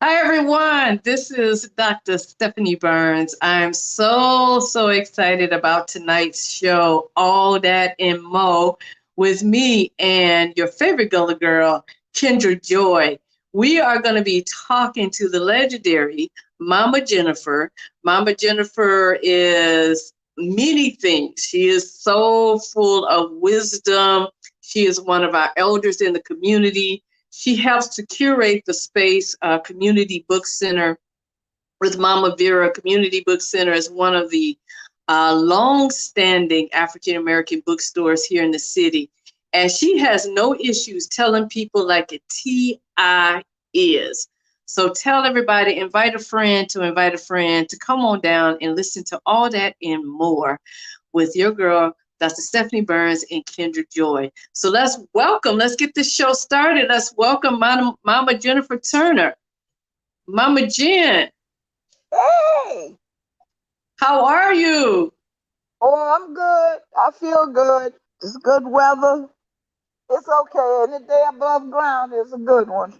Hi, everyone. This is Dr. Stephanie Burns. I'm so excited about tonight's show, All That and Mo, with me and your favorite Gullah girl, Kyndra Joy. We are going to be talking to the legendary Mama Jennifer. Mama Jennifer is many things. She is so full of wisdom. She is one of our elders in the community. She helps to curate the space. Community Book Center with Mama Vera. Community Book Center is one of the long-standing African American bookstores here in the city, and she has no issues telling people like a TI is. So tell everybody, invite a friend to come on down and listen to all that and more with your girl, Dr. Stephanie Burns and Kyndra Joy. So let's get this show started. Let's welcome Mama Jennifer Turner. Mama Jen, Hey, how are you? oh, I'm good. I feel good. It's good weather. It's okay. Any day above ground is a good one.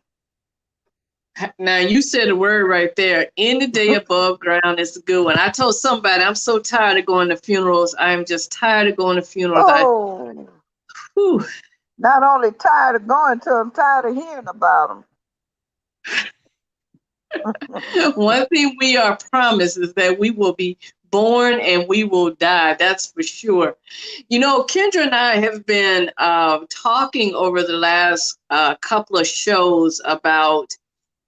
Now you said a word right there. Any day above ground is a good one. I told somebody I'm so tired of going to funerals. I'm just tired of going to funerals. Oh, Whew. not only tired of going to them, tired of hearing about them. One thing we are promised is that we will be born and we will die. That's for sure. You know, Kyndra and I have been talking over the last couple of shows about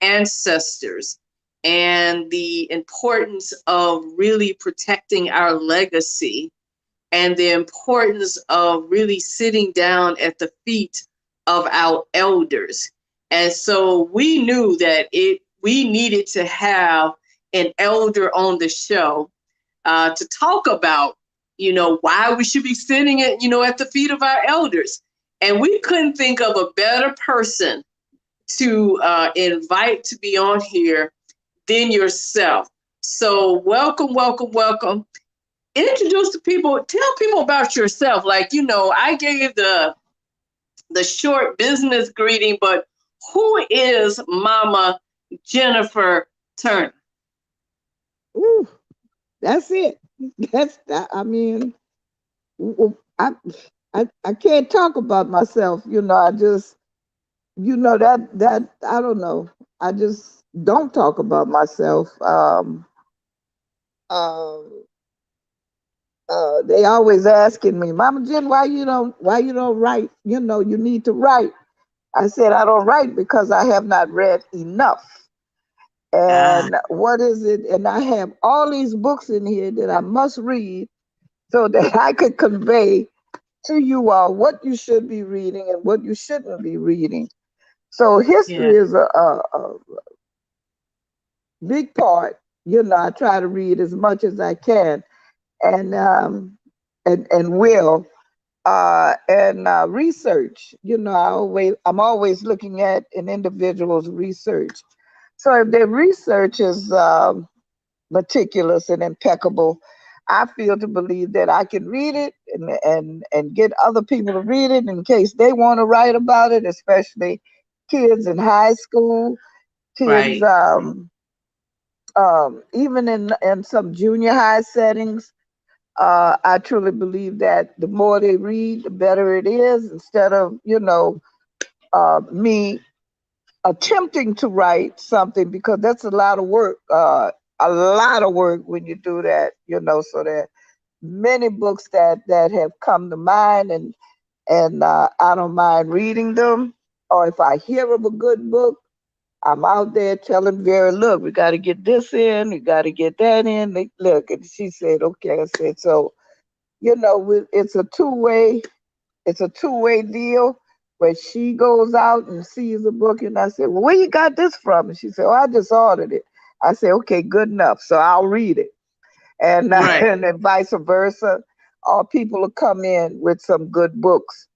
ancestors and the importance of really protecting our legacy and the importance of really sitting down at the feet of our elders. And so we knew that we needed to have an elder on the show to talk about, why we should be sitting at the feet of our elders. And we couldn't think of a better person to invite to be on here than yourself. So welcome. Introduce the people. Tell people about yourself. Like, I gave the short business greeting, but who is Mama Jennifer Turner? Ooh, that's it. That's that. I mean, I, I can't talk about myself. I just, that I don't know. I just don't talk about myself. Uh, they always asking me, Mama Jen, why you don't write? You need to write. I said I don't write because I have not read enough. Ah, And what is it? And I have all these books in here that I must read so that I could convey to you all what you should be reading and what you shouldn't be reading. So yeah, history is a big part. I try to read as much as I can, and and will. And research. I'm always looking at an individual's research. So if their research is meticulous and impeccable, I feel to believe that I can read it and get other people to read it in case they want to write about it, especially kids in high school, kids right. even in some junior high settings. I truly believe that the more they read, the better it is. Instead of me attempting to write something, because that's a lot of work. A lot of work when you do that. So there many books that have come to mind, and I don't mind reading them. Or if I hear of a good book, I'm out there telling Vera, look, we got to get this in, we got to get that in. Look, and she said, okay. I said, so it's a two-way deal. Where she goes out and sees a book, and I said, well, where you got this from? And she said, oh, I just ordered it. I said, okay, good enough. So I'll read it, and Right. and then vice versa. All people will come in with some good books,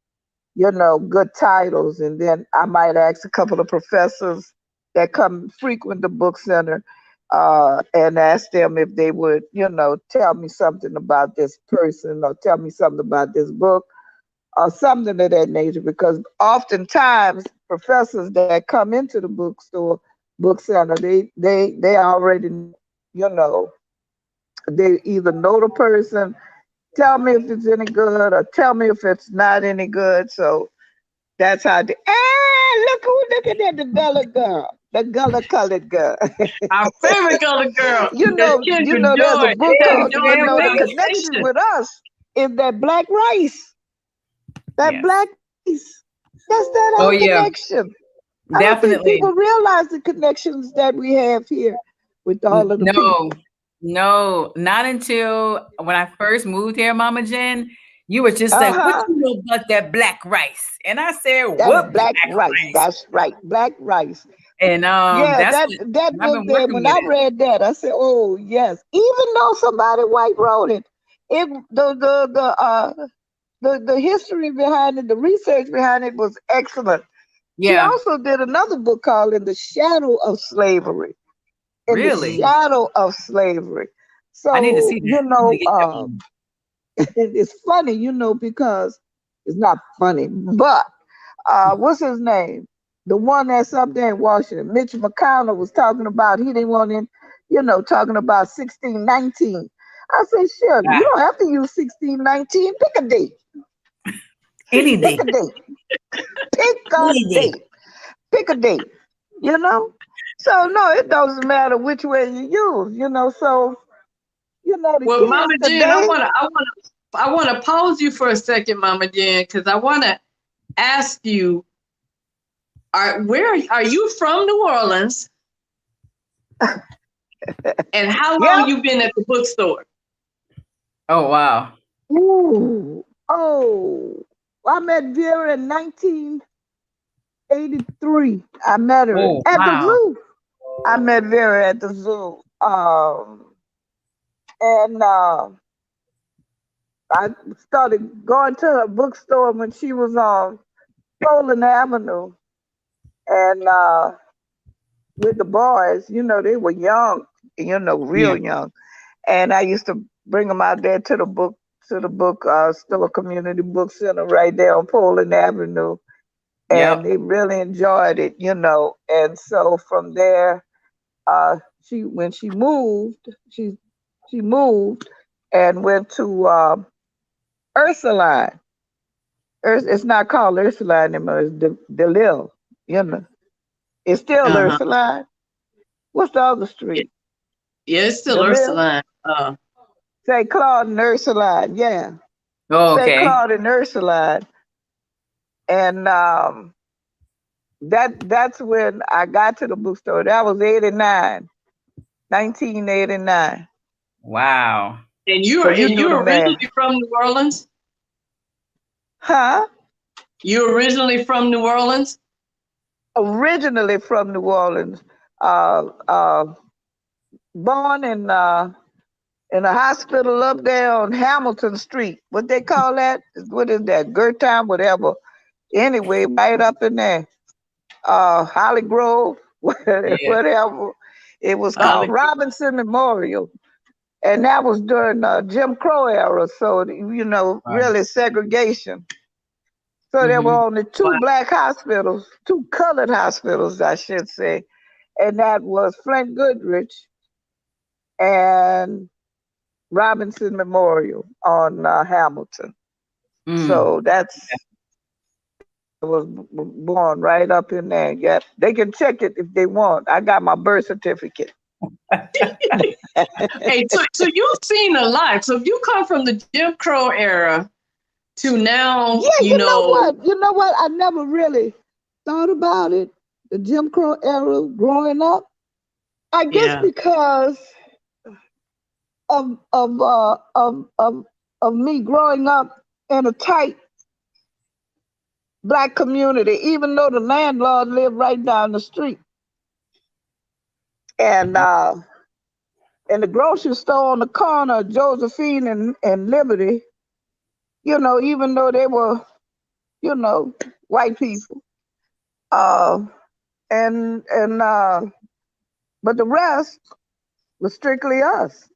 good titles, and then I might ask a couple of professors that come frequent the book center, and ask them if they would, tell me something about this person or tell me something about this book or something of that nature. Because oftentimes professors that come into the bookstore book center. They already, you know, they either know the person, tell me if it's any good, or tell me if it's not any good. So that's how they, look who looking at the Gullah girl, the Gullah colored girl. Our favorite color girl is You Kyndra know, there's a Joy. book Kyndra called, Joy you in know, the connection conversation. with us is that black rice, that Yes. black rice. That's that Oh our yeah, connection. I don't think definitely. people realize the connections that we have here with all of the No, people. no, not until when I first moved here, Mama Jen. You were just like, "What Uh-huh. you know about that black rice?" And I said, That "What black black rice. rice?" That's right. Black rice. And Yeah, that's that what that I've book been there, working when with I it. read that, I said, oh yes. Even though somebody white wrote it, it the history behind it, the research behind it was excellent. She Yeah, also did another book called In the Shadow of Slavery. In the really. Shadow of Slavery. I need to So, see that. I need to get that one. it's funny, because it's not funny, but what's his name? The one that's up there in Washington, Mitch McConnell was talking about he didn't want in, talking about 1619. I said, sure, you Ah, don't have to use 1619. Pick a date. any Pick day, a date. Pick a any day. date. Pick a date. You know? So no, it doesn't matter which way you use, so the Well, kids Mama Jen, today, I want to pause you for a second, Mama Jen, because I want to ask you, are you from New Orleans, and how long yep. you been at the bookstore? Oh wow. Ooh. Oh. I met Vera in 1983. I met her Oh at the wow. zoo. I met Vera at the zoo. And I started going to her bookstore when she was on Poland Avenue. And with the boys, they were young, Yeah. real young. And I used to bring them out there to the book store, community book center right there on Poland Avenue. And Yep. they really enjoyed it, And so from there, she when she moved and went to Ursuline. It's not called Ursuline anymore. It's DeLille, you know. It's still Uh huh. Ursuline. What's the other Yeah, street? yeah, it's still DeLille? Ursuline. St. Claude and Ursuline. Yeah. Oh, St. okay. Claude and Ursuline. And that's when I got to the bookstore. That was 89, 1989. Wow. So you do the you're math. originally from New Orleans. Huh? You're originally from New Orleans. Originally from New Orleans. Uh, uh, Born in a hospital up there on Hamilton Street. What they call that? What is that? Gertown, whatever. Anyway, right up in there. Holly Grove, Yeah. whatever. It was called Holly. Robinson Memorial. And that was during Jim Crow era. So, Wow. really segregation. So there were Mm-hmm. only two Wow. black hospitals, two colored hospitals, I should say. And that was Flint Goodrich and Robinson Memorial on Hamilton. Mm. So I was born right up in there. Yep. They can check it if they want. I got my birth certificate. Hey, so you've seen a lot. So if you come from the Jim Crow era to now, Yeah, you know what? You know what? I never really thought about it. The Jim Crow era growing up. I guess yeah. because of of uh of me growing up in a tight black community, even though the landlord lived right down the street. And in the grocery store on the corner of Josephine and Liberty, even though they were, you know, white people. Uh and but the rest was strictly us,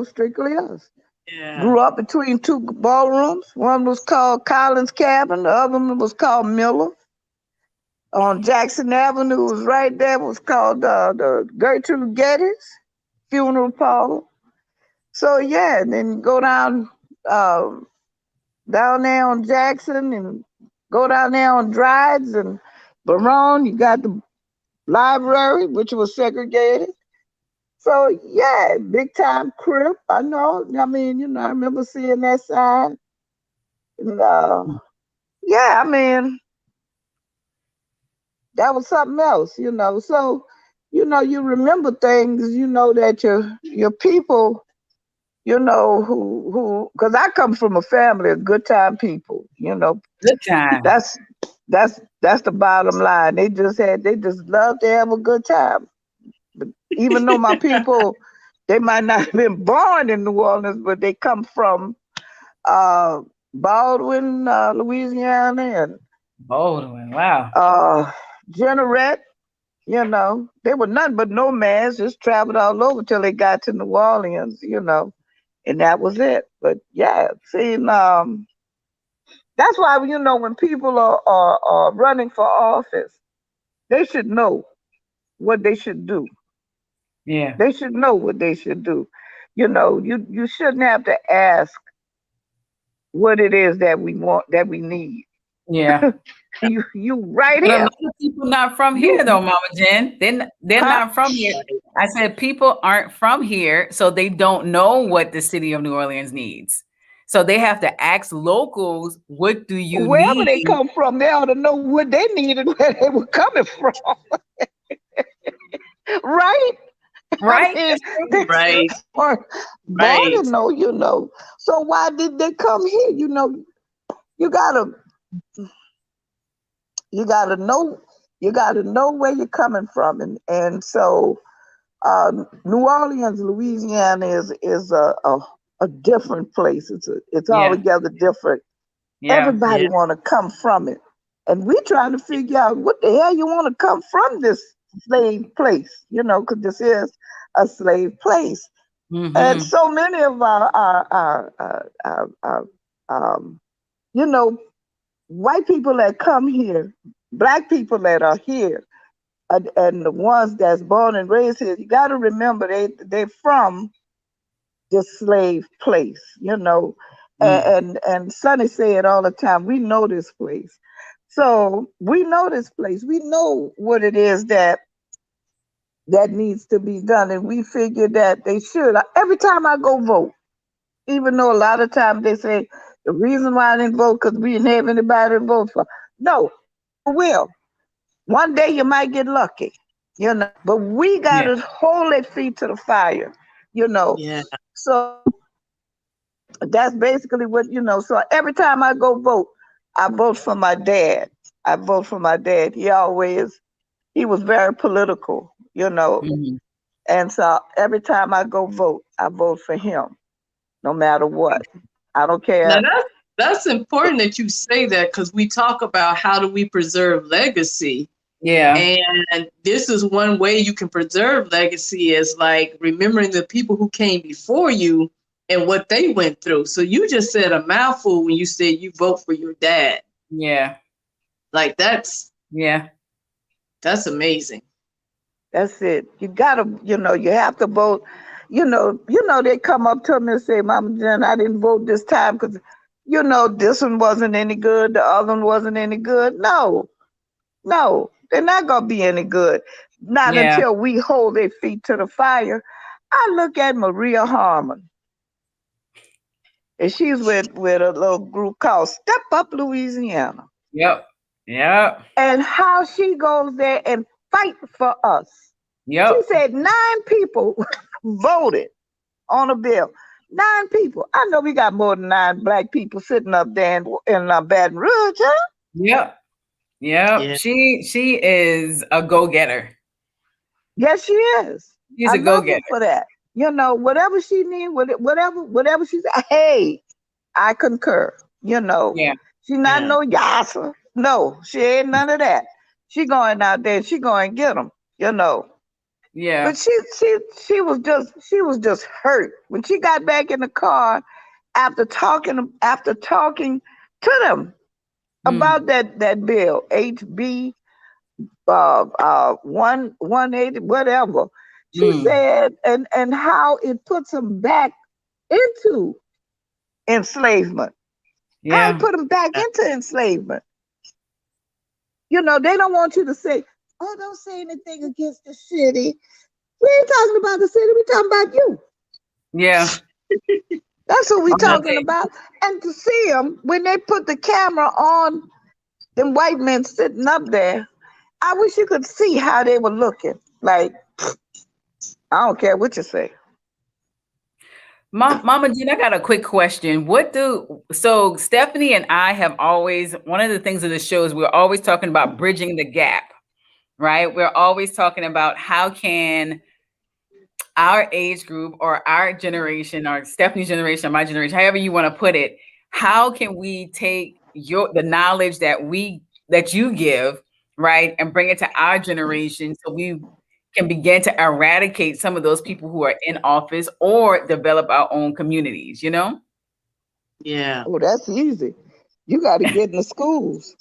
strictly us. Yeah. Grew up between two ballrooms. One was called Collins Cabin, the other one was called Miller. on Jackson Avenue was right there. Was called the Gertrude Geddes funeral parlor. So yeah, and then go um, down there on Jackson and go down there on Drides and Baron. You got the library, which was segregated. So yeah, big time crip. I know. I mean, I remember seeing that sign. And, yeah, I mean, that was something else. So, you remember things, that your people, who, because I come from a family of good time people. Good time. That's that's the bottom line. They just love to have a good time. But even though my people, they might not have been born in New Orleans, but they come from uh, Baldwin, Louisiana, and Baldwin. Wow. Jeanerette. They were nothing but nomads, just traveled all over till they got to New Orleans, and that was it. But yeah, see, that's why when people are running for office, they should know what they should do. Yeah. They should know what they should do. You shouldn't have to ask what it is that we want, that we need. Yeah. You right But a here. lot of people not from here though, You Mama Jen. They're huh? not from here. I said people aren't from here, so they don't know what the city of New Orleans needs. So they have to ask locals, what do you Wherever they need? come from, they ought to know what they needed, where they were coming from. Right? I Right? mean, That's true. they Right, were born right. to know. So why did they come here? You gotta you gotta know where you're coming from, and so New Orleans, Louisiana is a different place. It's Yeah. altogether different. Yeah. Everybody Yeah. want to come from it, and we trying to figure out what the hell you want to come from this slave place, because this is a slave place, and Mm-hmm. so many of our um, you know white people that come here, black people that are here, and the ones that's born and raised here, you got to remember they're from this slave place. Mm. And Sonny say it all the time. We know this place, so we know this place. We know what it is that needs to be done, and we figure that they should. Every time I go vote, even though a lot of times they say the reason why I didn't vote because we didn't have anybody to vote for. No, you will. One day you might get lucky. But we got Yeah. to hold their feet to the fire. Yeah. So that's basically what. So every time I go vote, I vote for my dad. I vote for my dad. He was very political. Mm-hmm. And so every time I go vote, I vote for him, no matter what. I don't Now care. that's important that you say that because we talk about how do we preserve legacy. Yeah. And this is one way you can preserve legacy is like remembering the people who came before you and what they went through. So you just said a mouthful when you said you vote for your dad. Yeah. Like Yeah. that's amazing. That's it. You gotta, you have to vote. They come up to me and say, Mama Jen, I didn't vote this time because, this one wasn't any good, the other one wasn't any good. No, no, they're not gonna be any good. Not Yeah. until we hold their feet to the fire. I look at Maria Harmon, and she's with a little group called Step Up Louisiana, Yep. Yep. and how she goes there and fight for us. She Yep. said 9 people voted on a bill. 9 people. I know we got more than 9 black people sitting up there in Baton Rouge, huh? Yep. Yep. Yeah. She is a go-getter. Yes, she is. She's I a love her go-getter. for that. Whatever she needs, whatever she said, hey, I concur. Yeah. She's not Yeah. no yasser. No, she ain't none of that. She going out there, she going to get them. Yeah. But she was just hurt when she got back in the car after talking to them Mm. about that bill HB 180, whatever. She Mm. said, and how it puts them back into enslavement. How it Yeah. put them back into enslavement. They don't want you to say, "Oh, don't say anything against the city." We ain't talking about the city. We talking about you. Yeah. That's what we talking Okay. about. And to see them when they put the camera on them white men sitting up there, I wish you could see how they were looking. Like, I don't care what you say. Mama Jean, I got a quick question. So Stephanie and I have always, one of the things of the show is we're always talking about bridging the gap, right? We're always talking about how can our age group or our generation or Stephanie's generation, or my generation, however you want to put it, how can we take the knowledge that you give, right, and bring it to our generation so we can begin to eradicate some of those people who are in office or develop our own communities, Yeah. Oh, that's easy. You got to get in the schools.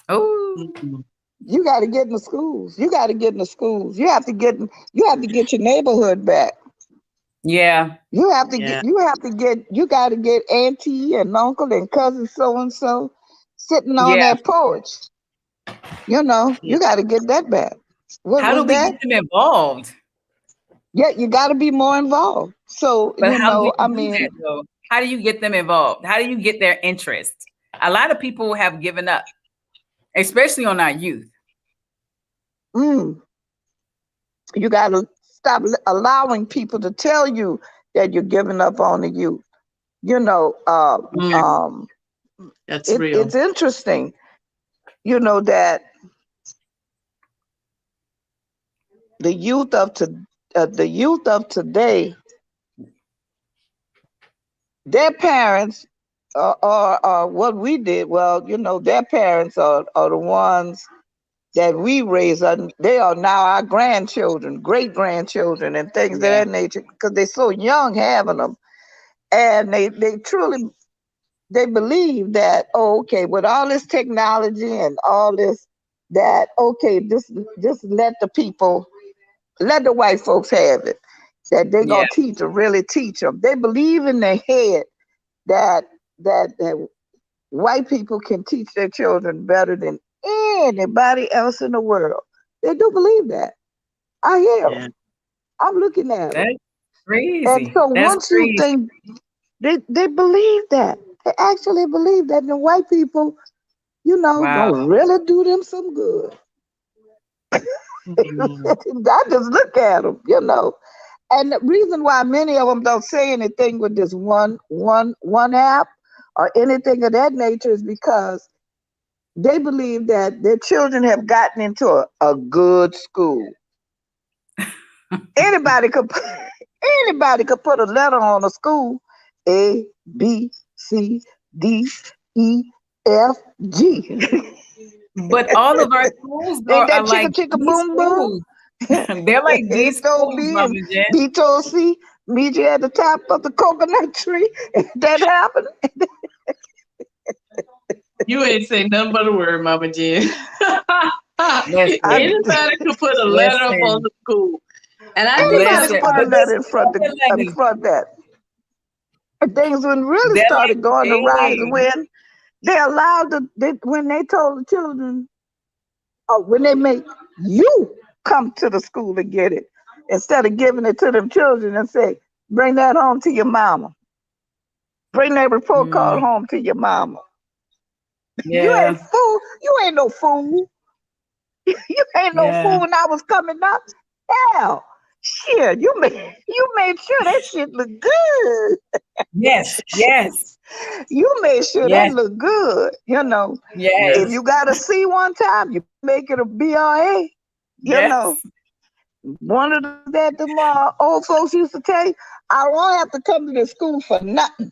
Oh, Mhm. You got to get in the schools. You got to get in the schools. You have to get your neighborhood back. yeah. Yeah. You got to get auntie and uncle and cousin so and so sitting on Yeah. that porch. Yeah. You got to get that back. What How do was we that? get them involved? Yeah, you got to be more involved. So, But how do I you do that mean, though? How do you get them involved? How do you get their interest? A lot of people have given up, especially on our youth. mm, you got to stop allowing people to tell you that you're giving up on the youth. You know, uh, Mm, um, that's real. it's interesting, that the youth of today, their parents are what we did. Well, their parents are the ones that we raised. They are now our grandchildren, great grandchildren, and things of Yeah. that nature because they're so young having them, and they truly they believe that, oh, okay, with all this technology and all this, that okay, just let the white folks have it. That they Yeah. gonna really teach them. They believe in their head that that white people can teach their children better than anybody else in the world. They do believe that. I hear Yeah. them. I'm looking at them. That's And crazy. so That's once you crazy. think they believe that, they actually believe that the white people, Wow. gonna really do them some good. Mhm. I just look at them. And the reason why many of them don't say anything with this one app or anything of that nature is because they believe that their children have gotten into a good school. Anybody could anybody could put a letter on a school. A, B, C, D, E, F, G. But all of our schools though Ain't are that like chicka chicka these boom boom? schools. They're like A these told schools, B Mama and Jen. B told C, meet you at the top of the coconut tree. That happened. You ain't say nothing but a word, Mama Jen. I, Listen, Anybody could put a letter up on listen, the school. And I think anybody that's could listen. put part a But of letter this in front of, in letters, front of that. And things when really they're started like, going to rise hey, when they allowed when they told the children, oh, when they make you come to the school to get it, instead of giving it to them children and say, bring that home to your mama. Bring that report card mm, home to your mama. You ain't yeah, fool. You ain't no fool. You ain't no fool yeah, when I was coming up. Hell, shit, you made sure that shit looked good. yes, yes, You made sure that yes, looked good. If yes, yes. you got a C one time, you make it a BRA. You know, yes. one of the things that the old folks used to tell you, I won't have to come to the school for nothing.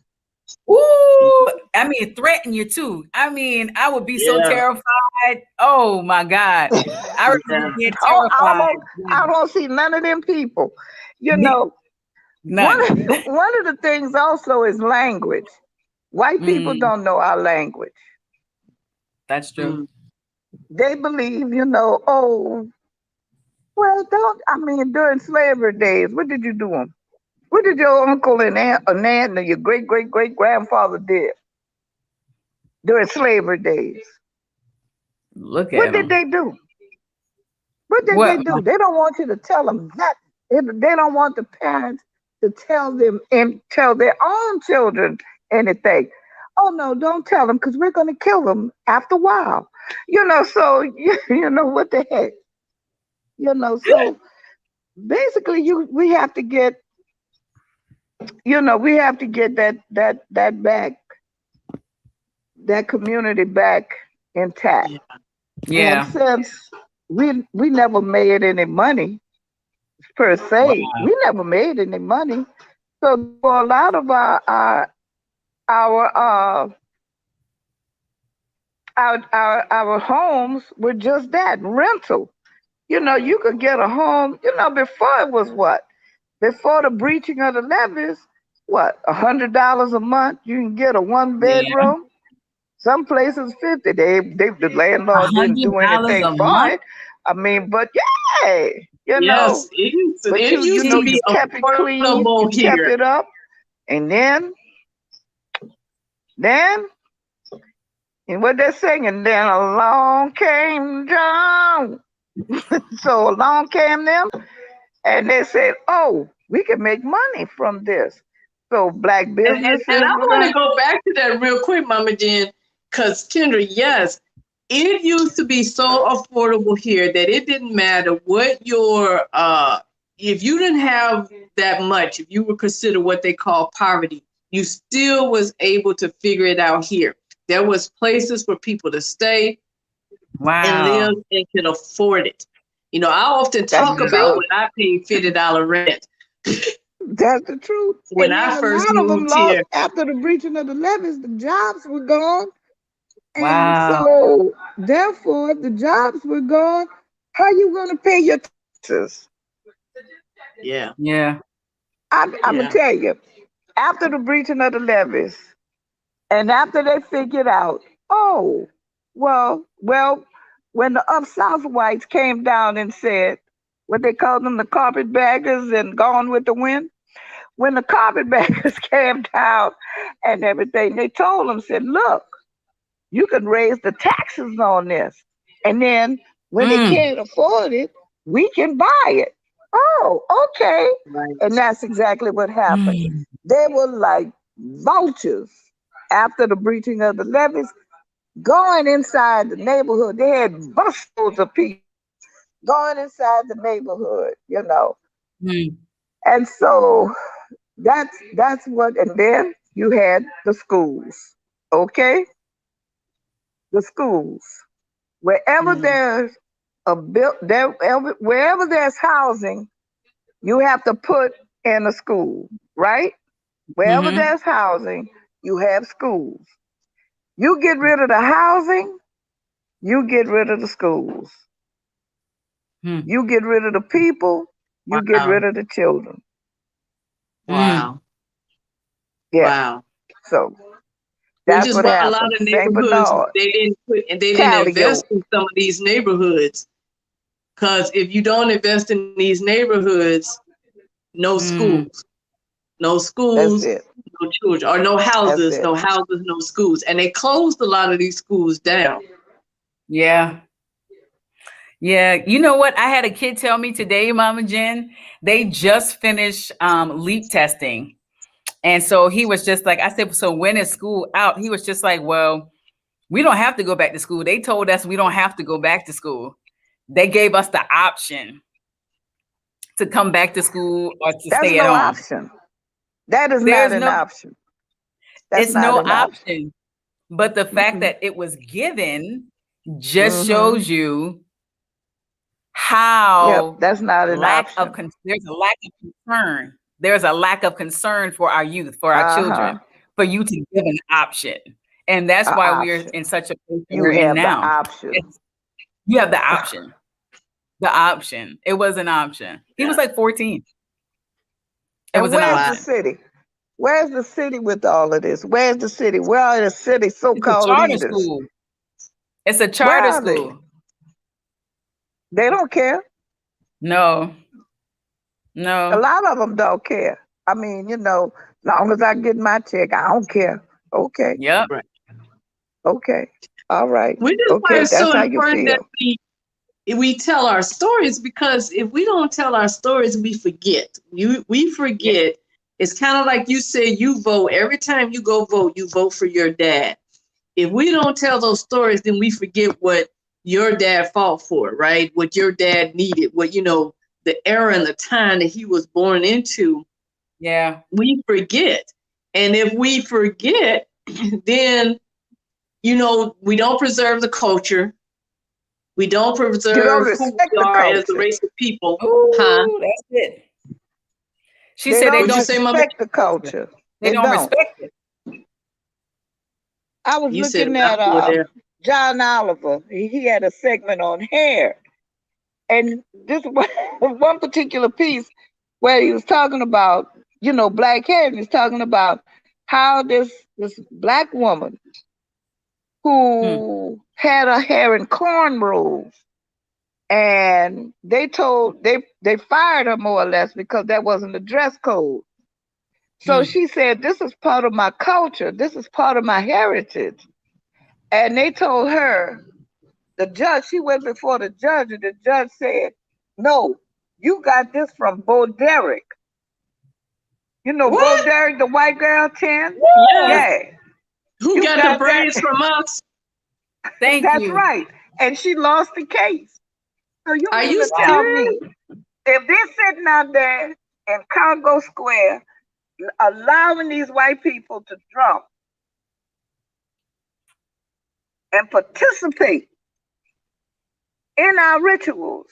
Ooh, I mean, threaten you too. I mean, I would be so Yeah. terrified. Oh my God. I remember Yeah. being Oh, terrified. I don't see none of them people. You Ne- know, one None. one of the things also is language. White people Mm, don't know our language. that's true. Mm. they believe, oh, well, don't, I mean, during slavery days, what did you do 'em? What did your uncle and aunt and your great grandfather did during slavery days? Look What at did them. they do? What did they What? do? They don't want you to tell them that. They don't want the parents to tell them and tell their own children anything. Oh no, don't tell them because we're going to kill them after a while. So you know what the heck. So basically, we have to get that back, that community back intact. Yeah. And Yeah. since we never made any money per se, Wow. we never made any money. So for a lot of our our homes were just that, rental. You could get a home. Before it was what? Before the breaching of the levees, what? $100 a month. You can get a one Yeah. bedroom. Some places 50. The landlord didn't do $100 anything a for month. it. I mean, but yeah, Yes, but it used to you be kept it clean, affordable you kept here. it up, and then, and what they're singing, then along came John. So along came them, and they said, "Oh, we can make money from this." So black And businesses I want to began. go back to that real quick, Mama Jen, because Kyndra, yes, it used to be so affordable here that it didn't matter what your if you didn't have that much, if you were considered what they call poverty, you still was able to figure it out here. There was places for people to stay and live Wow. and can afford it. I often That's talk the about Mm. truth. when I paid $50 rent That's the truth. when And I then a first lot of them moved lost here. after the breaching of the levees. The jobs were gone. And Wow. so, therefore, if the jobs were gone, how you going to pay your taxes? Yeah, Yeah. I'm going to yeah. tell you, after the breaching of the levees, and after they figured out, oh, well, when the up south whites came down and said, what they called them, the carpetbaggers and gone with the wind, when the carpetbaggers came down and everything, they told them, said, look, you can raise the taxes on this. And then when they Mm. can't afford it, we can buy it. Oh, okay. And Right. that's exactly what happened. Mm. They were like vultures after the breaching of the levees, going inside the neighborhood. They had busloads of people going inside the neighborhood. Mm. And so that's what, and then you had the schools. Okay? The schools. Wherever Yeah. there's wherever there's housing, you have to put in a school, right? Wherever Mm-hmm. there's housing, you have schools. You get rid of the housing, you get rid of the schools. Mm. You get rid of the people, you get rid Wow. of the children. Mm. Wow. Yeah. Wow. So Which that's is what why a lot happened. of St. neighborhoods Bernard, they didn't Callio. invest in some of these neighborhoods. Because if you don't invest in these neighborhoods, no Mm. schools, no That's schools, it. no children, or That's it. no houses, no schools, and they closed a lot of these schools down. Yeah. Yeah. You know what? I had a kid tell me today, Mama Jen, they just finished leap testing. And so he was just like, I said, so when is school out? He was just like, well, we don't have to go back to school. They told us we don't have to go back to school. They gave us the option to come back to school or to That's stay at no home. option. That is not There's an no, option. That's it's not no an option. option. But the fact Mm-mm. that it was given just Mm-hmm. shows you Yep, how that's not an option. there's a lack of concern. There's a lack of concern for our youth, for our Uh-huh. children, for you to give an option. And that's An why we're option. in such a place that You we're in have the now. option. It's, you have the option. The option. It was an option. He was Yeah. like 14. It And was an where's the Wow. option. city? Where's the city with all of this? Where's the city? Where are the city It's a so-called charter leaders? school. It's a Where charter are they? school. They don't care. No, A no. lot of them don't care. I mean, long as I get my check, I don't care. Okay, Yep. Right. okay, all right, Which is why okay. it's so That's how you important that feel. we tell our stories, because if we don't tell our stories, we forget. We Yeah. forget. It's kind of like you said, you vote. Every time you go vote, you vote for your dad. If we don't tell those stories, then we forget what your dad fought for, right? What your dad needed, what, the era and the time that he was born into, Yeah. we forget. And if we forget, then, we don't preserve the culture. We don't You don't preserve who respect we the are as a culture. race of people. Huh? Oh, that's it. She They said they don't What'd you don't say, Mama? respect the respect it. culture. They They don't don't. respect it. I was You said a looking at mouthful there. John Oliver. He had a segment on hair, and this one particular piece where he was talking about, black hair, and he's talking about how this black woman Hmm. who had her hair in cornrows, and they fired her more or less because that wasn't the dress code. So Hmm. she said, "This is part of my culture. This is part of my heritage." And they told her, the judge, she went before the judge, and the judge said, "No, you got this from Bo Derek. You know Bo What? Derek, the white girl, 10? Yeah. What? Yeah, Who you got the got that." braids from us? Thank That's you. right. And she lost the case. So you Are mean you to Wow. tell serious? me, if they're sitting out there in Congo Square allowing these white people to drum and participate in our rituals,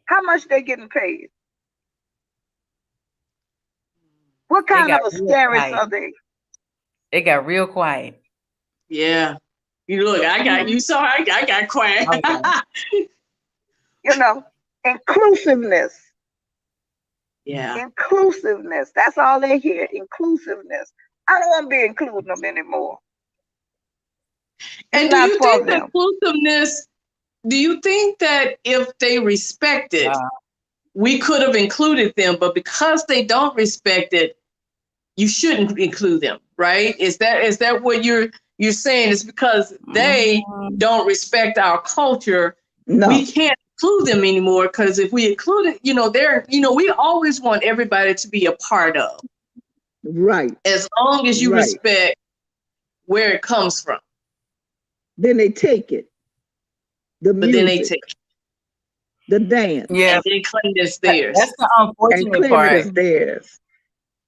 how much they getting paid? What It kind got of a real status quiet. are they? It got real quiet. Yeah. You look, you saw I got quiet. Okay. You know, inclusiveness, Yeah. inclusiveness. That's all they hear, inclusiveness. I don't want to be including them anymore. It's And do not you for think that them. inclusiveness, do you think that if they respect it, Wow. we could have included them, but because they don't respect it, you shouldn't include them, right? Is that what you're saying? It's because they Mm, don't respect our culture, we No, can't include them anymore, because if we include it, we always want everybody to be a part of, right, as long as you right. respect where it comes from. Then they take it, the But then they music, take the dance, yeah, and they claim it's that's theirs. the and unfortunate claim it as part. theirs.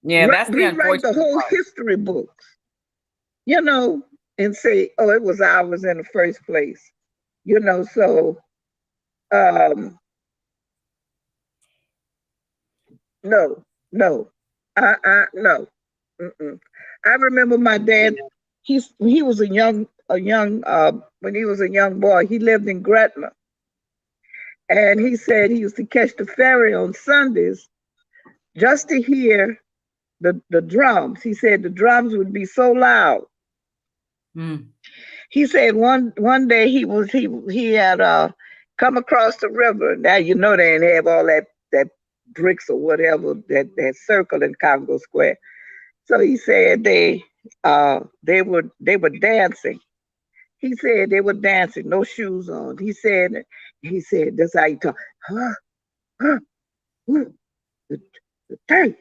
Yeah, that's the Rewrite the unfortunate whole part. history books, you know, and say, "Oh, it was ours in the first place." So um, no, no, no. Mm-mm. I remember my dad. He was when he was a young boy. He lived in Gretna, and he said he used to catch the ferry on Sundays just to hear the drums. He said the drums would be so loud. Mm. He said one day he had come across the river. Now they didn't have all that bricks or whatever that circle in Congo Square. So he said they were dancing. He said they were dancing, no shoes on. He said that's how he talk. Huh, huh, ooh, the dirt.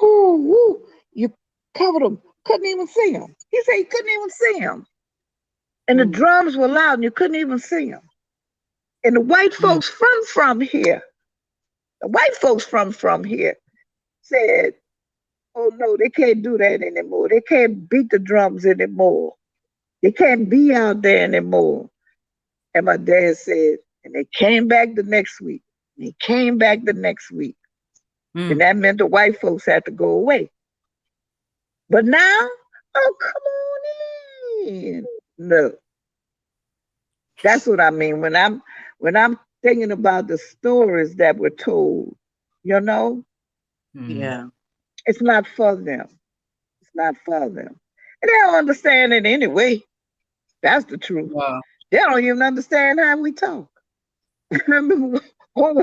Ooh, ooh, you covered them. Couldn't even see them. He said he couldn't even see them. And the Mm. drums were loud and you couldn't even see them. And the white Mm. folks from here, the white folks from here said, "Oh no, they can't do that anymore. They can't beat the drums anymore. They can't be out there anymore." And my dad said, and they came back the next week. They came back the next week. And Mm. that meant the white folks had to go away. But now, oh, come on in. No, that's what I mean when I'm thinking about the stories that were told. You know, Mm. Yeah. it's not for them. It's not for them, and they don't understand it anyway. That's the truth. Wow. They don't even understand how we talk. I remember one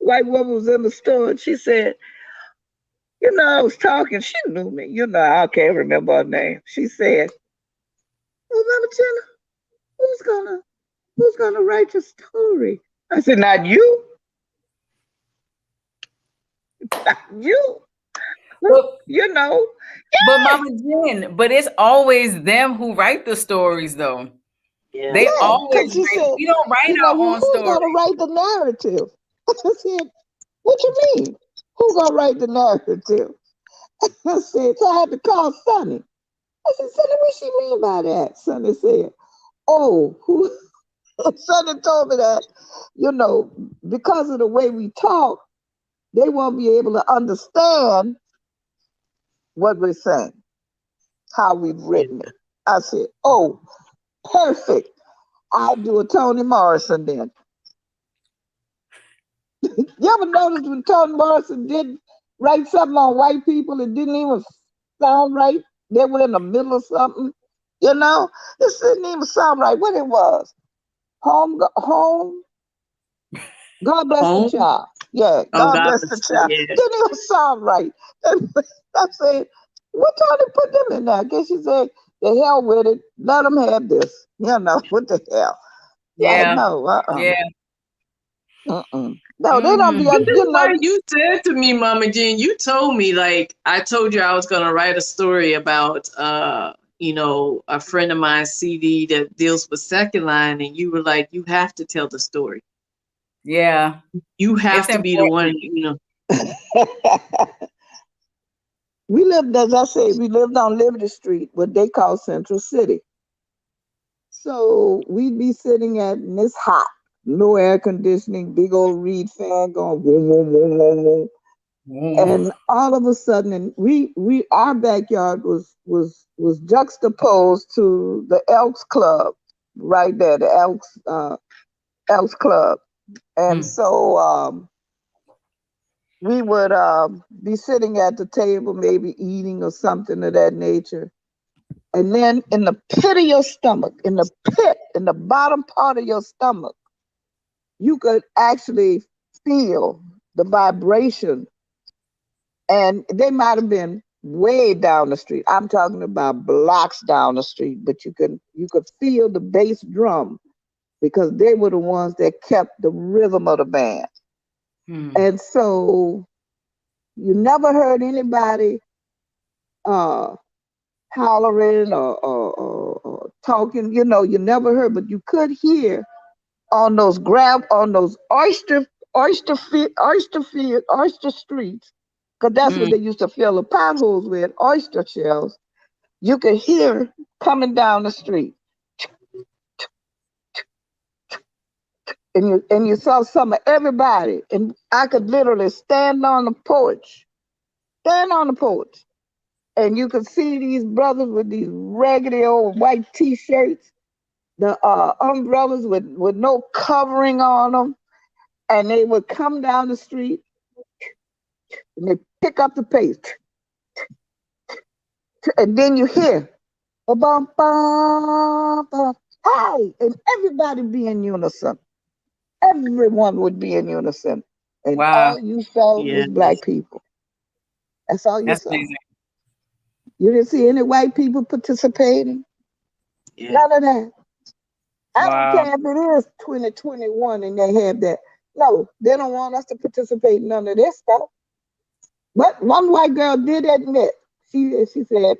white woman was in the store and she said, I was talking. She knew me. I can't remember her name. She said, "Oh, Mama Jenna, who's gonna who's gonna write your story?" I said, "Not you, not you." But You know, but Mama Jen, but it's always them who write the stories though. Yeah. They yeah, always because she write. said, We don't write our well, own who's stories. gonna write the narrative? I said, "What you mean? Who gonna write the narrative?" I said, so I had to call Sonny. I said, Sonny, what she mean by that? Sonny said, "Oh, who?" Sonny told me that, because of the way we talk, they won't be able to understand what we're saying, how we've Yeah. written it. I said, "Oh, perfect. I'll do a Toni Morrison then." You ever notice when Toni Morrison did write something on white people, it didn't even sound right? They were in the middle of something, you know? It didn't even sound right. What it was? Home, God bless the Home. child. Yeah, Oh, God God bless the bless child. you. Yeah. Didn't even sound right. And I said, what time they put them in there? I guess she said, the hell with it. Let them have this. What the hell? Yeah, Yeah. no, Yeah. No, they don't be, Mm. But that's why you said to me, Mama Jean, you told me, like, I told you I was going to write a story about, a friend of mine's CD that deals with second line. And you were like, you have to tell the story. Yeah. You It's have to be the important. one. as I say, we lived on Liberty Street, what they call Central City. So we'd be sitting and it's hot, no air conditioning, big old reed fan going boom, boom, boom, boom, boom. Mm. And all of a sudden, and we our backyard was juxtaposed to the Elks Club right there, the Elks Club. And Mm. so we would be sitting at the table, maybe eating or something of that nature. And then in the pit of your stomach, in the bottom part of your stomach, you could actually feel the vibration. And they might have been way down the street. I'm talking about blocks down the street, but you could feel the bass drum because they were the ones that kept the rhythm of the band. Mm. And so you never heard anybody uh, hollering or talking. You never heard, but you could hear on those oyster streets, because that's what Mm. they used to fill the potholes with, oyster shells. You could hear coming down the street, and you saw some of everybody, and I could literally stand on the porch, and you could see these brothers with these raggedy old white t-shirts, the umbrellas with no covering on them, and they would come down the street and they pick up the pace, and then you hear a bum bum bum, hey, and everybody be in unison. Everyone would be in unison, and Wow. all you saw was black Yes. people. That's all you That's saw. amazing. You didn't see any white people participating. Yeah. None of that. I don't Wow. care if it is 2021 and they have that. No, they don't want us to participate in none of this stuff. But one white girl did admit, she said,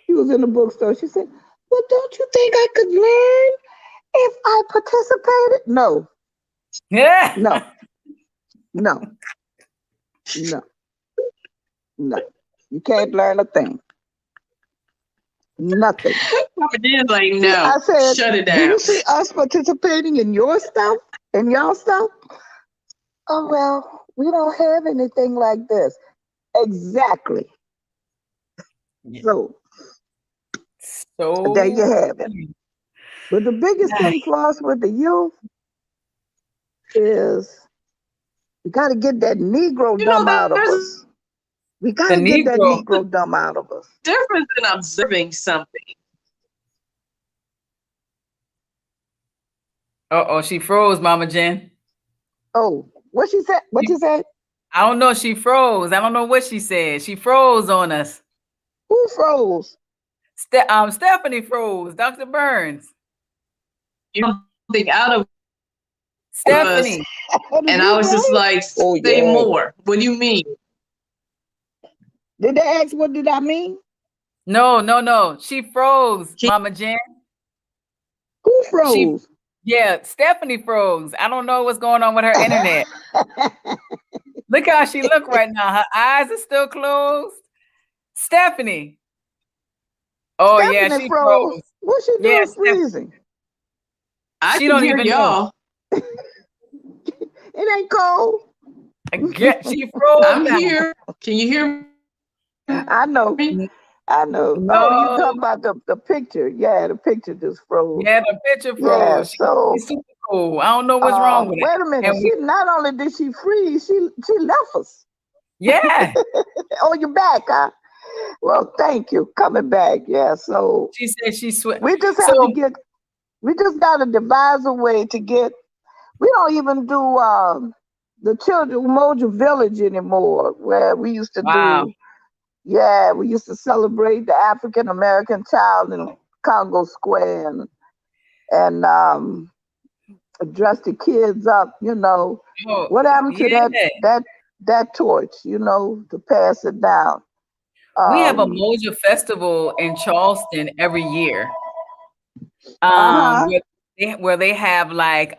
she was in the bookstore. She said, "Well, don't you think I could learn if I participated?" No, Yeah. no, no, no, no. You can't learn a thing. Nothing. Mama Jean's like, See, no, I said, shut it do down. you see us participating in your stuff? In y'all stuff? Oh, well, we don't have anything like this. Exactly. Yeah. So there you So have it. But the biggest thing for us with the youth is we got to get that Negro dumb out of There's us. We got the to get that Negro. Negro dumb out of us. a difference in observing something. Uh-oh, she froze, Mama Jen. Oh, what she said? What you said? I don't know. She froze. I don't know what she said. She froze on us. Who froze? Stephanie froze. Dr. Burns. Something out of us, Stephanie. Did and I you was just really? like, Oh say yeah. more. What do you mean? Did they ask what did I mean? No. She froze, Mama Jen. Who She, froze? yeah, Stephanie froze. I don't know what's going on with her internet. Look how she look right now. Her eyes are still closed. Stephanie. Oh yeah, Stephanie she froze. froze. What she Yeah, doing freezing? I she can don't hear even know. y'all. It ain't cold. She froze I'm now. here. Can you hear I know. me? I know. Oh, you No, talking about the picture? Yeah, the picture just froze. yeah, the picture Yeah. froze. So, She's super cool. I don't know what's wrong with it. wait a minute. And She not only did she freeze, she left us. yeah, Oh, you back, huh? Well, thank you. Coming back. Yeah. So she said she sweat. we just have to So get. We just got to devise a way to get. We don't even do the children Umoja Village anymore, where we used to wow, do. Yeah, we used to celebrate the African American child in Congo Square and dress the kids up. oh What happened to that yeah. that that torch? To pass it down. We have a Um, Moja festival in Charleston every year. uh huh. Where they have like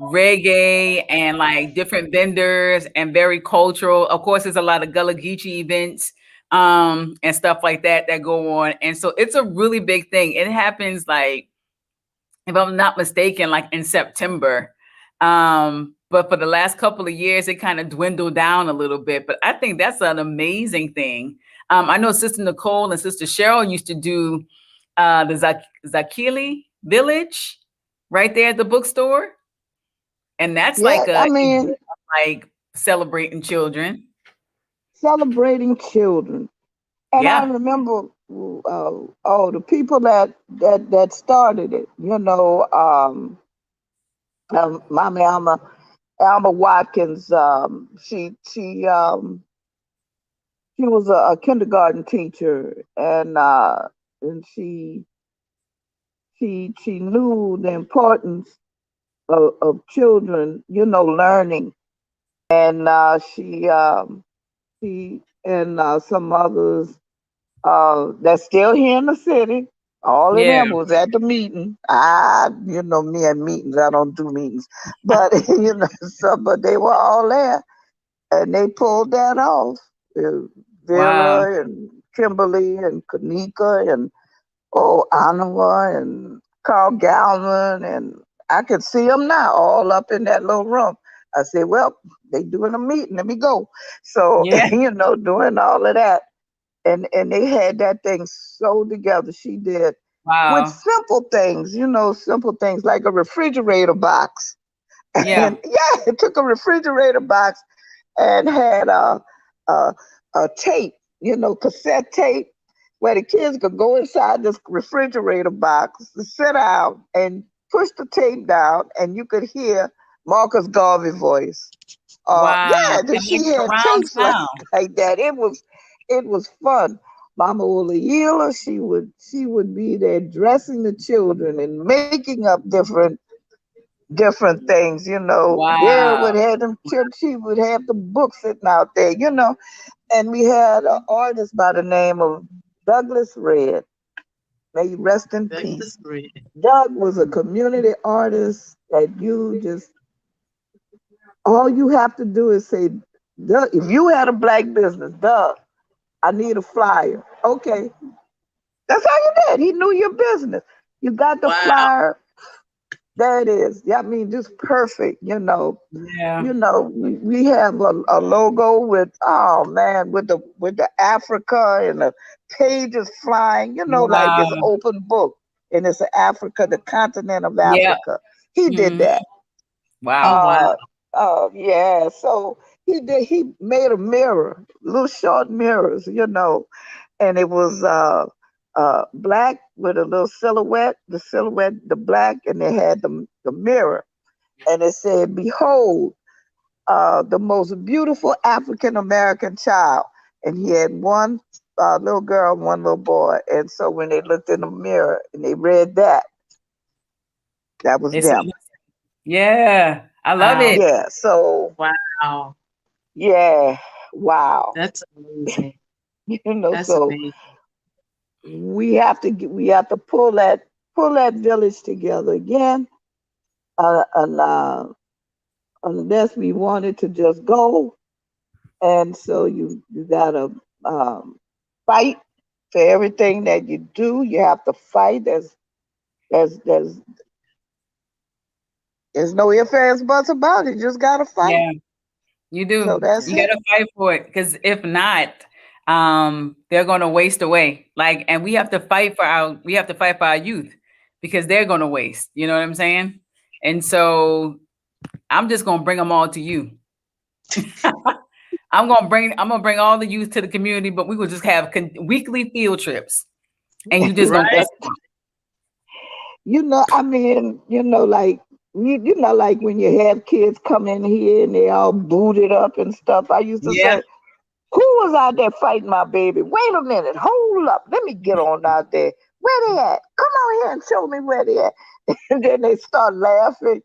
reggae and like different vendors and very cultural. Of course, there's a lot of Gullah Geechee events and stuff like that go on. And so it's a really big thing. It happens like, if I'm not mistaken, like in September. But for the last couple of years, it kind of dwindled down a little bit. But I think that's an amazing thing. I know Sister Nicole and Sister Cheryl used to do the Zakili Village right there at the bookstore. And that's Yeah, like a I mean, event of, like celebrating children. celebrating children. And I Yeah. remember, the people that started it. Mama Alma Watkins. She was a kindergarten teacher, and she knew the importance of children, learning, and she and some others that's still here in the city. All of Yeah. them was at the meeting. Me at meetings, I don't do meetings, but but they were all there, and they pulled that off. Wow. Vera and Kimberly and Kanika and Anawa and Carl Galvin, and I could see them now, all up in that little room. I said, well, they doing a meeting. Let me go. So, Yeah. doing all of that. And they had that thing so together. She did with Wow. simple things like a refrigerator box. Yeah. And yeah, it took a refrigerator box and had a, a tape, cassette tape, where the kids could go inside this refrigerator box, sit down, and push the tape down, and you could hear Marcus Garvey voice. Wow. Yeah, And like she had surround tapes like, sound. like that. It was fun. Mama Olayila, she would be there dressing the children and making up different things. Vera Wow. would have them. She would have the books sitting out there. And we had an artist by the name of Douglas Red. May you rest in peace. Doug was a community artist that you just all you have to do is say, Doug, if you had a black business, Doug, I need a flyer. Okay. That's all you did. He knew your business. You got the Wow. flyer. There it is. Yeah, I mean, just perfect. Yeah. We have a logo with oh man with the Africa and the pages flying. Like it's Wow. open book and it's Africa, the continent of Yeah. Africa. He did Mhm. that. Oh, Wow. wow. Yeah. So he did. He made a mirror, little short mirrors, and it was black with a little silhouette, the black, and they had the mirror, and it said, "Behold, the most beautiful African American child." And he had one little girl, and one little boy. And so when they looked in the mirror and they read that, that was It's them. yeah, I love Wow. it. Yeah. So Wow. yeah, wow. That's amazing. That's So amazing. we have to pull that village together again. And unless we wanted to just go, and so you gotta fight for everything that you do. You have to fight. There's there's there's no ifs ands buts about it. You just gotta fight. Yeah, you So do. that's You it. gotta fight for it because if not, they're gonna waste away. Like, and we have to fight for our youth because they're gonna waste. You know what I'm saying? And so I'm just gonna bring them all to you. I'm gonna bring all the youth to the community, but we will just have weekly field trips, and you just gonna Right? visit them. I mean, like like when you have kids come in here and they all booted up and stuff. I used to Yeah, say, "Who was out there fighting my baby? Wait a minute, hold up, let me get on out there. Where they at? Come on here and show me where they at." And then they start laughing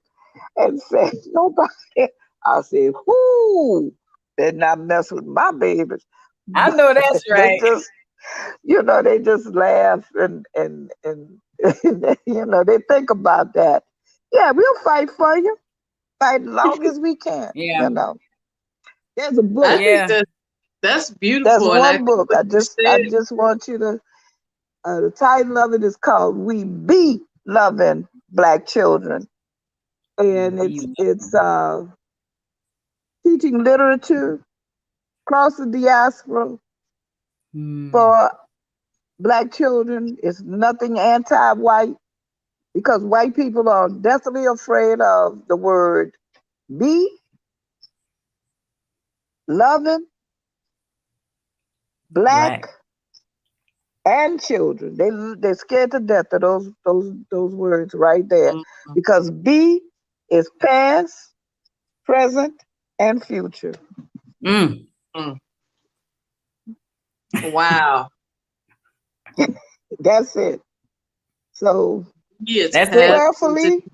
and say, "Nobody." I said, "Whoo, better not mess with my babies." I But know that's they right. just, they just laugh and they think about that. Yeah, we'll fight for you, fight as long as we can. Yeah, There's a I book. think yeah. that's There's beautiful. And I one think book. what you I said, just want you to. The title of it is called "We Be Loving Black Children," and it's teaching literature across the diaspora Hmm. for black children. It's nothing anti-white because white people are definitely afraid of the word be loving black Black. and children. They're scared to death of those words right there mm, because be is past, present, and future. Mm. mm, wow. That's it. So Yes, That's it. past, present. prayerfully,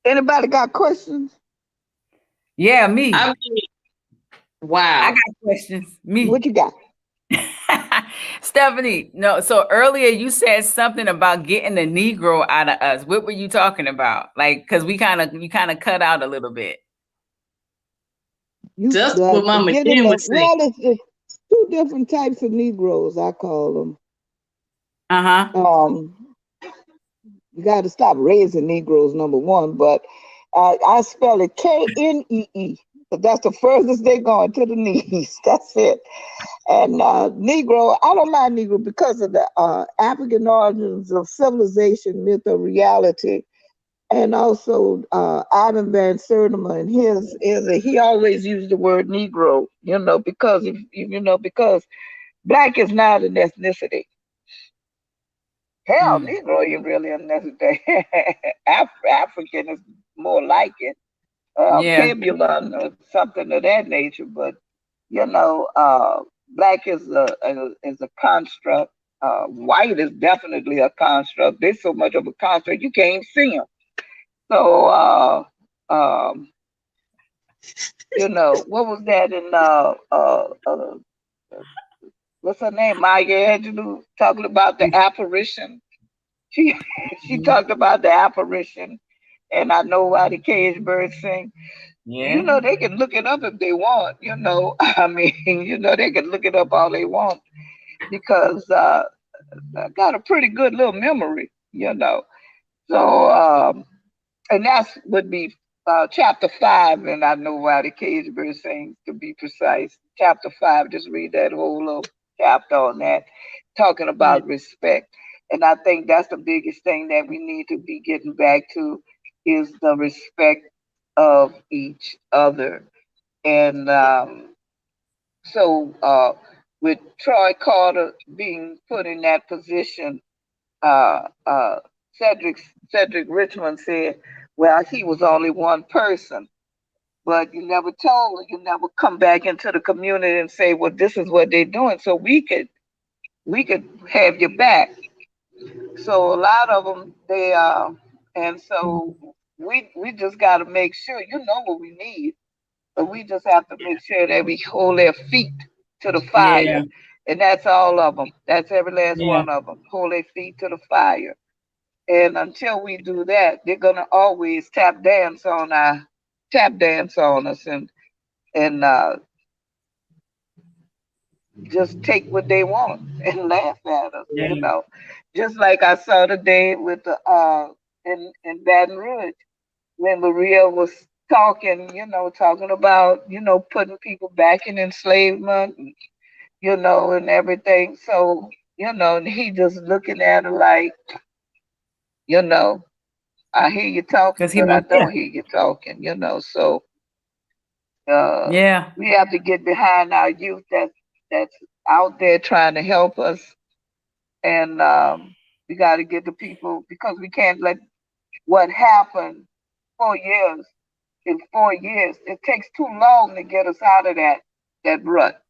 anybody got questions? Yeah, I me. mean, I wow. got questions. What Me. you got? Stephanie, no, so earlier you said something about getting the Negro out of us. What were you talking about? Like, because you kind of cut out a little bit. You That's what Mama getting Ken the was saying. well, it's two different types of Negroes. I call them. Uh-huh. You got to stop raising Negroes, number one. But I spell it Knee. But that's the furthest they're going to the knees. That's it. And Negro, I don't mind Negro because of the African origins of civilization, myth, or reality. And also Ivan Van Sertima and he always used the word Negro, because because black is not an ethnicity. Hell, Mm. Negro ain't really an ethnicity. African is more like it, Yeah. Puebloan or something of that nature. But black is a construct. White is definitely a construct. There's so much of a construct you can't see them. So, what was that in what's her name? Maya Angelou talking about the apparition. She she Mhm. talked about the apparition, and I know why the cage birds sing. Yeah. They can look it up if they want. I mean, they can look it up all they want because I got a pretty good little memory. So and that's would be chapter 5, and I know why the cage bird sings, to be precise. Chapter 5, just read that whole little chapter on that, talking Yeah. about respect. And I think that's the biggest thing that we need to be getting back to is the respect of each other. And so with Troy Carter being put in that position, uh, uh, Cedric Richmond said, "Well, he was only one person, but you never come back into the community and say, well, this is what they're doing, so we could have your back." So a lot of them, and so we just got to make sure, what we need, but we just have to make sure that we hold their feet to the Yeah. fire, and that's all of them. That's every last Yeah. one of them. Hold their feet to the fire, and until we do that, they're gonna always tap dance on us, and just take what they want and laugh at us. Yeah. Just like I saw today with the in Baton Rouge when Maria was talking, talking about putting people back in enslavement, and everything. So and he just looking at her like, you know, I hear you talking, Because he but I wants, yeah. don't hear you talking. So uh, Yeah. we have to get behind our youth that's out there trying to help us, and we got to get the people, because we can't let what happened 4 years. In 4 years, it takes too long to get us out of that rut.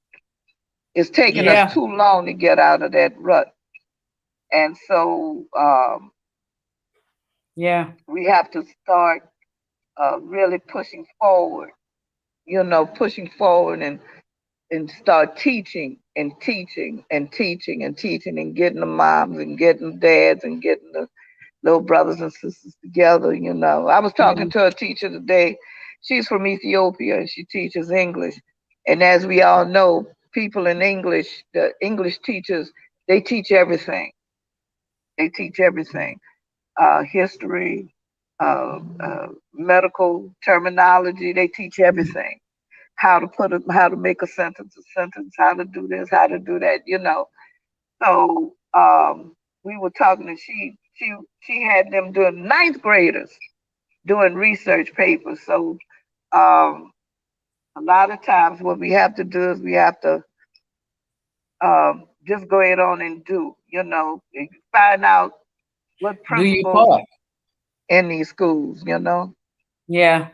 It's taking us Yeah. too long to get out of that rut, and so Yeah. we have to start really pushing forward. Pushing forward, and start teaching and teaching and teaching and teaching, and getting the moms and getting the dads and getting the little brothers and sisters together. I was talking Yeah. to a teacher today. She's from Ethiopia and she teaches English. And as we all know, people in English, the English teachers, they teach everything. They teach everything, history, medical terminology. They teach everything. How to make a sentence, how to do this, how to do that. So we were talking, and she had them doing ninth graders doing research papers. So um, a lot of times, what we have to do is we have to just go ahead on and find out what Do your principals part. in these schools. Yeah.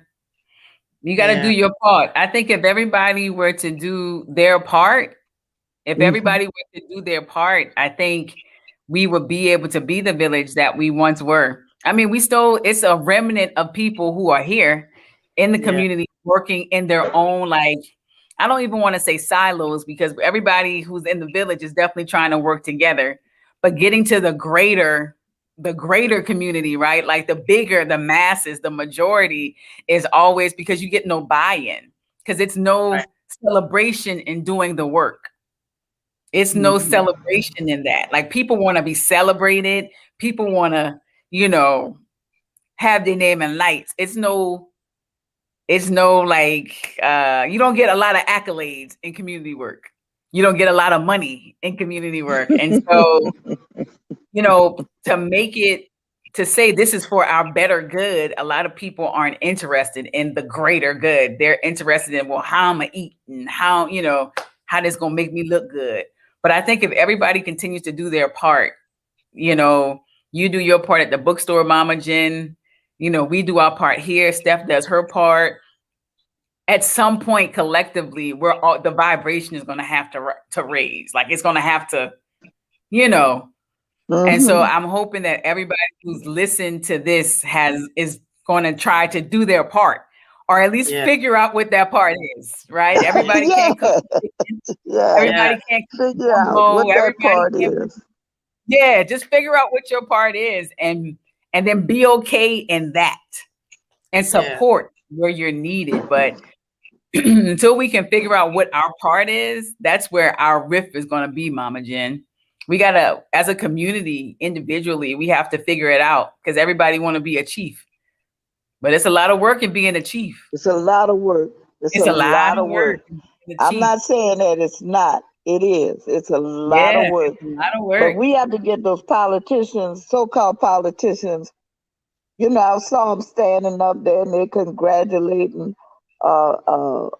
You got to do Yeah. your part. I think if everybody were to do their part, if Hmm. everybody were to do their part, I think we would be able to be the village that we once were. I mean, it's a remnant of people who are here in the Yeah. community working in their own, like, I don't even want to say silos, because everybody who's in the village is definitely trying to work together, but getting to the greater community, right? Like the bigger, the masses, the majority is always, because you get no buy-in, because it's Right. no celebration in doing the work. It's no Hmm. celebration in that. Like people want to be celebrated. People want to, you know, have their name in lights. It's no like you don't get a lot of accolades in community work. You don't get a lot of money in community work. And so, to make it, to say this is for our better good, a lot of people aren't interested in the greater good. They're interested in, well, how am I eating? How this gonna make me look good. But I think if everybody continues to do their part, you do your part at the bookstore, Mama Jen, we do our part here. Steph does her part. At some point, collectively, the vibration is going to have to raise. Like it's going to have to, you know. And so Hmm. I'm hoping that everybody who's listened to this is going to try to do their part, or at least Yeah. figure out what that part is. Right? Everybody Yeah, can't cook. yeah. Yeah. Everybody can't cook Figure out gumbo. what that Everybody part can't. is. Yeah, just figure out what your part is, and then be okay in that, and Yeah. support where you're needed. But until we can figure out what our part is, that's where our riff is going to be, Mama Jen. We gotta, as a community, individually, we have to figure it out, because everybody want to be a chief, but it's a lot of work in being a chief. It's a lot of work. It's a It's a lot lot of of work work. in being a I'm chief. not saying that it's not. It is. It's a lot of Yeah, work. it's a lot of But work. we have to get those politicians, so-called politicians. I saw them standing up there and they're congratulating what's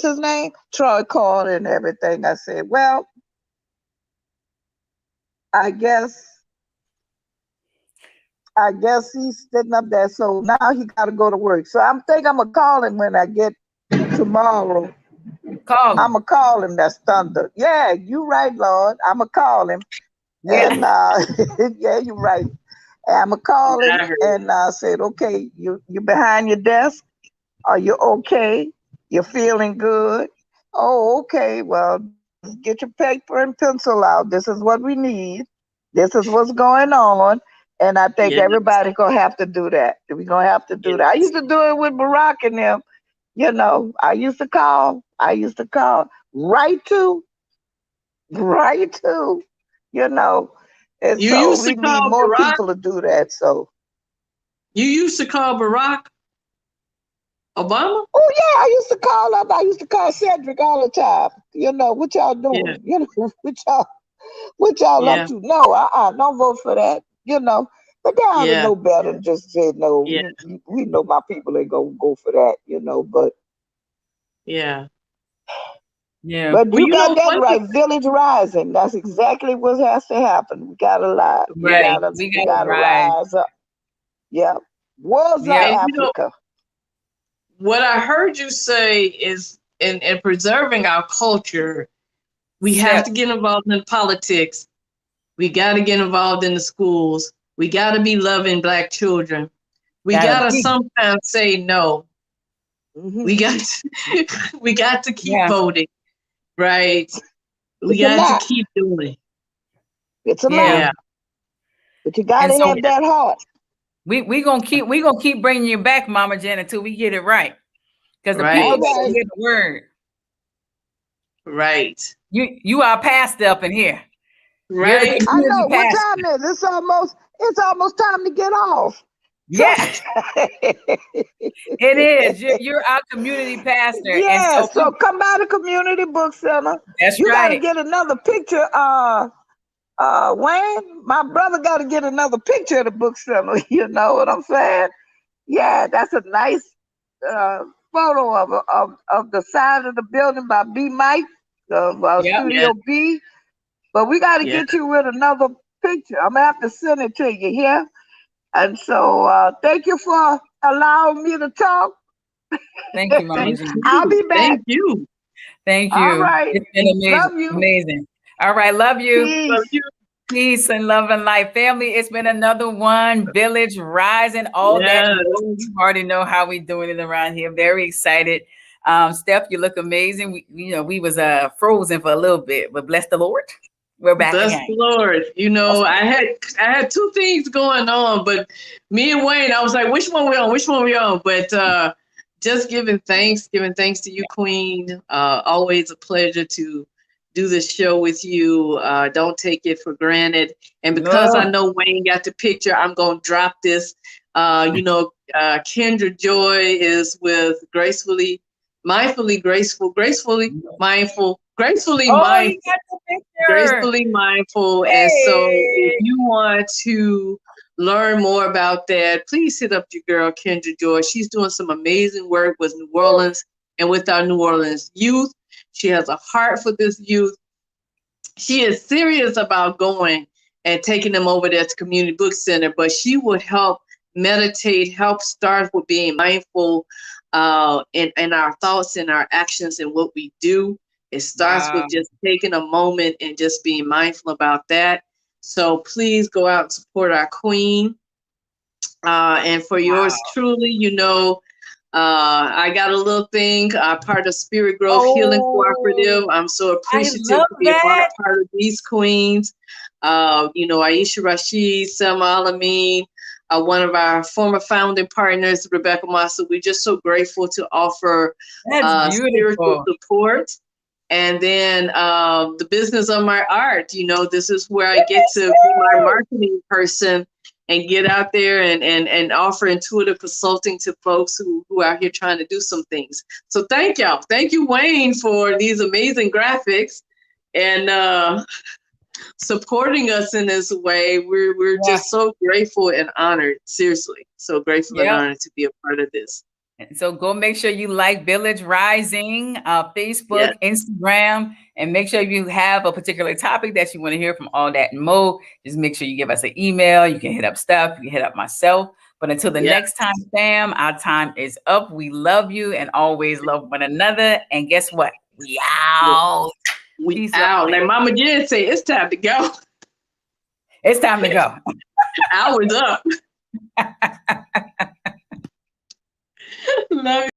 his name? Troy called and everything. I said, well, I guess he's sitting up there. So now he got to go to work. So I'm gonna call him when I get tomorrow. Call I'm him. gonna call him. That's thunder. Yeah, you right, Lord. I'm gonna call him. Yeah. And yeah, you're right. And I'm gonna call him I heard. and said, okay, you behind your desk? Are you okay? You're feeling good? Oh, okay. Well, just get your paper and pencil out. This is what we need. This is what's going on. And I think Yes, everybody's gonna have to do that. We're gonna have to do that. I yes. used to do it with Barack and them. You know, I used to call. Right to, right to. You know, and You so used we to need call more Barack. people to do that. So, You used to call Barack Obama. oh yeah, I used to call up. I used to call Cedric all the time. You know, what y'all Yeah, doing? You know, what y'all up yeah, to? No, don't vote for that. You know, but they ought to yeah, know better than just say no. yeah, We know my people ain't gonna go for that. You know, yeah. Yeah. but Well, you you got know, that one thing, right. Village rising. That's exactly what has to happen. We gotta lie. We Right. gotta We we got to gotta rise. rise up. Yeah. World's our Yep. and you know, Africa. what I heard you say is in preserving our culture, we have Step. to get involved in politics. We got to get involved in the schools. We got to be loving Black children. We Gotta got to be. sometimes say no. Hmm. We got to, we got to keep Yeah. voting, right? We It's a got to lot. keep doing it. It's a lot. Yeah. Yeah, But you And gotta so have that heart. we gonna keep bringing you back, Mama Jen, until we get it right. Because the people All right, got to right. hear the word. right, You are pastor up in here. You're the right. I community know. What pastor. time is it? It's almost time to get off. So Yes, it is. You're our community pastor. And yeah, so so come by the community book center. that's You gotta right. get another picture, Wayne. My brother gotta get another picture of the book center. You know what I'm saying? Yeah, that's a nice uh photo of the side of the building by B Mike, Yep. Yes, Studio B. But we got to yes. get you with another picture. I'm gonna have to send it to you here. And so, thank you for allowing me to talk. Thank you, Mama Thank Jen. I'll you. be back. Thank you. Thank All you. right. It's been amazing. Love you. Amazing. All right. Love you. Love Peace. you. Peace and love and life. Family, it's been another one. Village rising, all that. Yes. You already know how we doing it around here. Very excited. Steph, you look amazing. We was frozen for a little bit, but bless the Lord. We're back Bless again. the Lord. You Bless know, the I had two things going on, but me and Wayne, I was like, which one we on? Which one we on? But just giving thanks to you, Queen. Always a pleasure to do this show with you. Don't take it for granted. And because I Lord. know Wayne got the picture, I'm gonna drop this. Kyndra Joy is with mindfully graceful, Oh, you got the picture. gracefully mindful. And so if Hey. you want to learn more about that, please hit up your girl Kyndra Joy. She's doing some amazing work with New Orleans and with our New Orleans youth. She has a heart for this youth. She is serious about going and taking them over there to community book center, but she would help help start with being mindful in our thoughts and our actions and what we do. It starts with Wow. just taking a moment and just being mindful about that. So please go out and support our queen. And for Wow. yours truly, I got a little thing, part of Spirit Growth Healing Oh, Cooperative. I'm so I appreciative love to be a that. part of these queens. Aisha Rashid, Selma Alameen, one of our former founding partners, Rebecca Massa. We're just so grateful to offer That's spiritual beautiful. support. And then the business of my art, this is where I get to be my marketing person and get out there and offer intuitive consulting to folks who are out here trying to do some things. So thank y'all. Thank you, Wayne, for these amazing graphics and supporting us in this way. We're Yeah. just so grateful and honored. Seriously, so grateful and Yep. honored to be a part of this. And so go make sure you like Village Rising, Yes. Facebook, Instagram, and make sure you have a particular topic that you want to hear from All That and Mo. Just make sure you give us an email. You can hit up Steph, you can hit up myself. But until the Yes. next time, fam, our time is up. We love you and always love one another. And guess what? We out. We Peace up. out. Like Mama Jen say, it's time to go. It's time to go. Hours up. Love